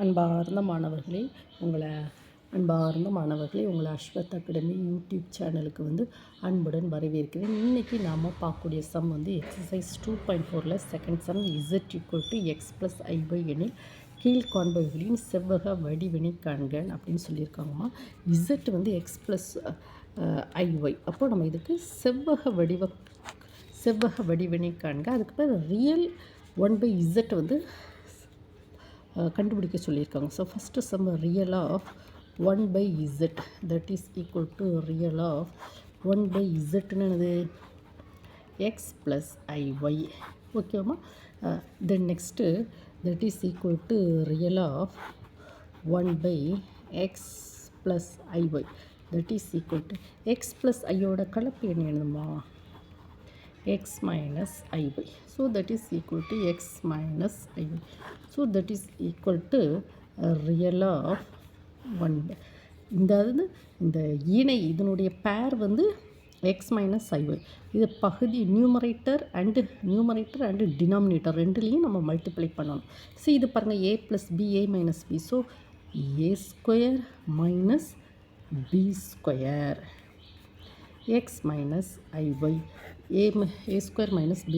அன்பார்ந்த மாணவர்களே உங்களை அஸ்வத் அகாடமி யூடியூப் சேனலுக்கு அன்புடன் வரவேற்கிறேன். இன்றைக்கி நாம் பார்க்கக்கூடிய sum exercise 2.4 second sum Z = X + IY எனில் கீழ்காண்பவைகளின் செவ்வக வடிவினை காண்க அப்படின்னு சொல்லியிருக்காங்கம்மா. Z X + IY. அப்போ நம்ம இதுக்கு செவ்வக வடிவினை காண்க. அதுக்கு பேர் ரியல் 1/Z கண்டுபிடிக்க சொல்லியிருக்காங்க. So first sum real of 1/Z that is equal to real of 1/Zன்னு என்னது எக்ஸ் ப்ளஸ் ஐஒய். ஓகேவா? Then next that is equal to real of 1/X plus i y that is equal to x plus ஐயோட கலப்பு என்ன எழுதுமா x minus iy. So that is equal to x minus iy. So that is equal to real of 1. இந்த இணை இதனுடைய பேர் x minus iy. இது பகுதி numerator and denominator ரெண்டுலேயும் நம்ம மல்டிப்ளை பண்ணணும். ஸோ இது பாருங்கள் a + b a minus b. So a² minus b² x minus iy. a² minus b.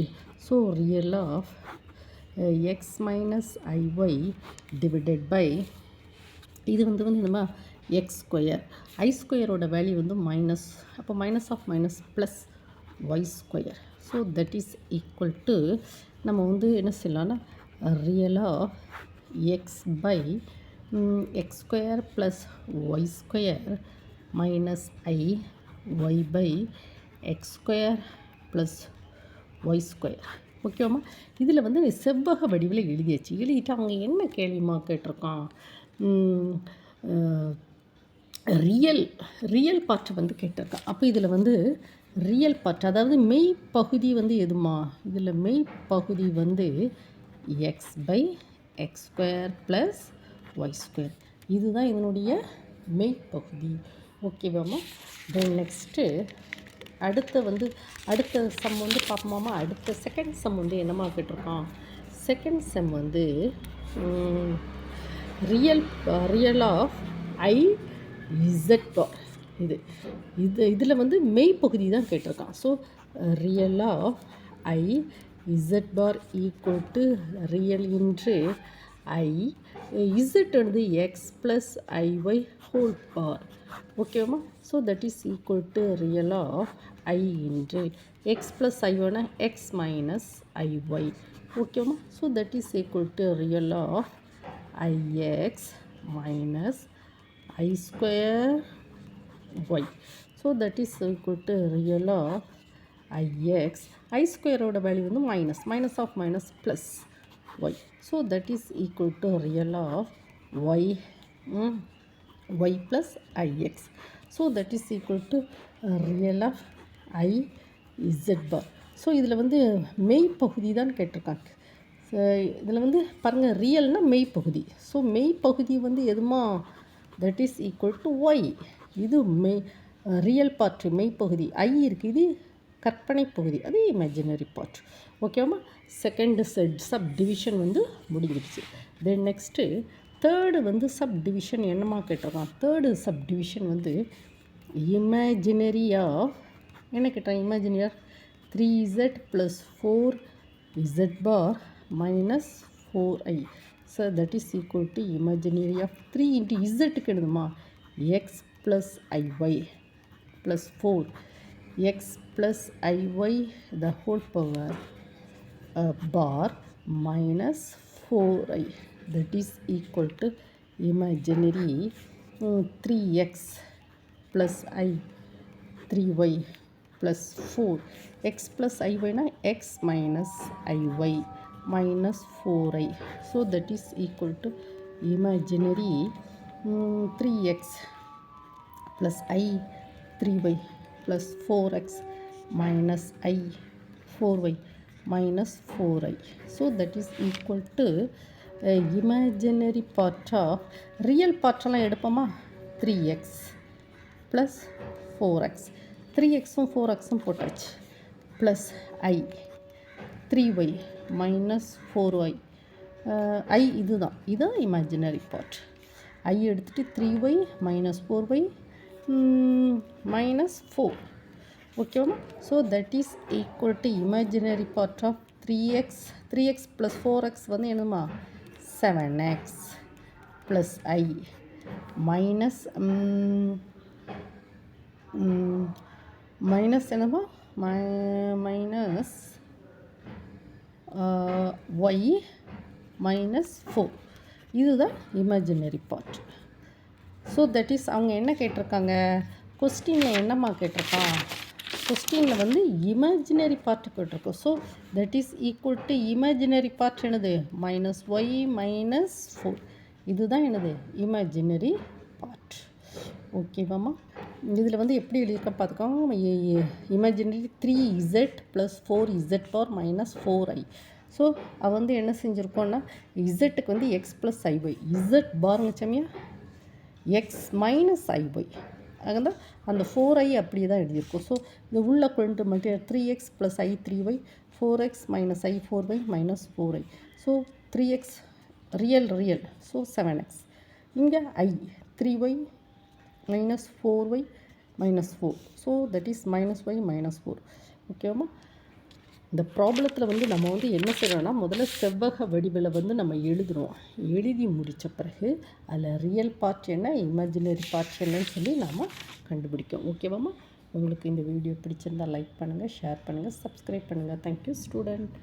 So real of x minus iy divided by இது நம்ம x². i² value minus. அப்போ minus of minus plus y². So that is equal to நம்ம என்ன செய்யலாம்னா real of x by x² plus y² minus i y by x² plus y². ஓகேவாம்மா? இதில் செவ்வக வடிவில் எழுதிட்டு அவங்க என்ன கேள்விமா கேட்டிருக்கான், ரியல் பார்ட் கேட்டிருக்கான். அப்போ இதில் ரியல் பார்ட் அதாவது மெய் பகுதி எதுமா, இதில் மெய் பகுதி X by x² plus y². இதுதான் இதனுடைய மெய் பகுதி. ஓகேவாம்மா? தென் நெக்ஸ்ட்டு அடுத்த சம் பார்ப்போமாம்மா. அடுத்த செகண்ட் சம் என்னமா கேட்டிருக்கான். Second sum real of IZ இதில் மெய் பகுதி தான் கேட்டிருக்கான். So real of IZ equal to real into I Z x plus i y whole bar. ஓகேவா? So that is equal to real of i into x plus ஐஒய்னா x minus i y. ஓகேவா? So that is equal to real of i x minus ஐ² y. So that is equal to real of i x ஐ² value minus of minus plus y. So that is equal to real of y y plus ix. So that is equal to real of I z bar. So இதில் மெய் பகுதி தான் கேட்டிருக்காங்க. இதில் பாருங்கள் ரியல்னா மெய் பகுதி. ஸோ மெய் பகுதி எதுமா that is equal to y. இது ரியல் பார்ட் மெய் பகுதி ஐ இருக்குது. இது கற்பனை பகுதி, அது இமேஜினரி பார்ட். ஓகேவா? செகண்ட் சப் டிவிஷன் முடிஞ்சிடுச்சு. Then next third subdivision என்னமா கேட்டிருக்கான். Third subdivision imaginary of என்ன கேட்டான். Imaginary of 3z plus 4z bar minus 4i. So that is equal to imaginary of 3 into இசட்டுக்கு எழுதுமா x plus i y plus 4 x plus i y the whole power bar minus 4i. that is equal to imaginary 3x plus I 3y plus 4 x plus iy na x minus iy minus 4i. So that is equal to imaginary 3x plus I 3y plus 4x minus I 4y minus 4i. So that is equal to imaginary part of real பார்ட்லாம் எடுப்போமா 3x plus 4x 3xம் 4xம் போட்டாச்சு plus I 3y minus 4y ஐ இதுதான் imaginary part. ஐ எடுத்துகிட்டு 3y minus 4y minus 4. ஓகேவா? So that is equal to imaginary part of 3x plus 4x வந்து என்னமா 7x plus i minus minus என்னமா minus y minus 4. இதுதான் imaginary part. So that is அவங்க என்ன கேட்டிருக்காங்க, கொஸ்டினில் என்னம்மா கேட்டிருக்கான், கொஸ்டினில் வந்து இமேஜினரி பார்ட்டு கேட்டிருக்கோம். So that is equal to imaginary part என்னது மைனஸ் ஒய் மைனஸ் 4. இதுதான் என்னது இமேஜினரி பார்ட். ஓகேவாம்மா? இதில் வந்து எப்படி எழுதியிருக்க பார்த்துக்கோங்க. Imaginary 3z plus 4z power minus 4i. So அவள் வந்து என்ன செஞ்சுருக்கோன்னா இசட்டுக்கு வந்து எக்ஸ் ப்ளஸ் ஐஒய், இசட் பாருங்க சமையா எக்ஸ் மைனஸ் ஐஒய், அங்கே அந்த 4i அப்படியே தான் எழுதியிருக்கோம். ஸோ இந்த உள்ள கொண்டு மட்டும் 3x plus i 3y 4x minus i 4y minus 4i. So 3x real so 7x. இங்கே i 3y minus 4y minus 4. So that is minus y minus 4. ஓகேவா? இந்த ப்ராப்ளத்தில் வந்து நம்ம வந்து என்ன செய்யறோம்னா முதல்ல செவ்வக வடிவில் வந்து நம்ம எழுதி முடித்த பிறகு அதில் ரியல் பார்ட் என்ன இமேஜினரி பார்ட் என்னன்னு சொல்லி நாம் கண்டுபிடிக்கும். ஓகேவாம்மா? உங்களுக்கு இந்த வீடியோ பிடிச்சிருந்தால் லைக் பண்ணுங்கள், ஷேர் பண்ணுங்கள், சப்ஸ்கிரைப் பண்ணுங்கள். Thank you student.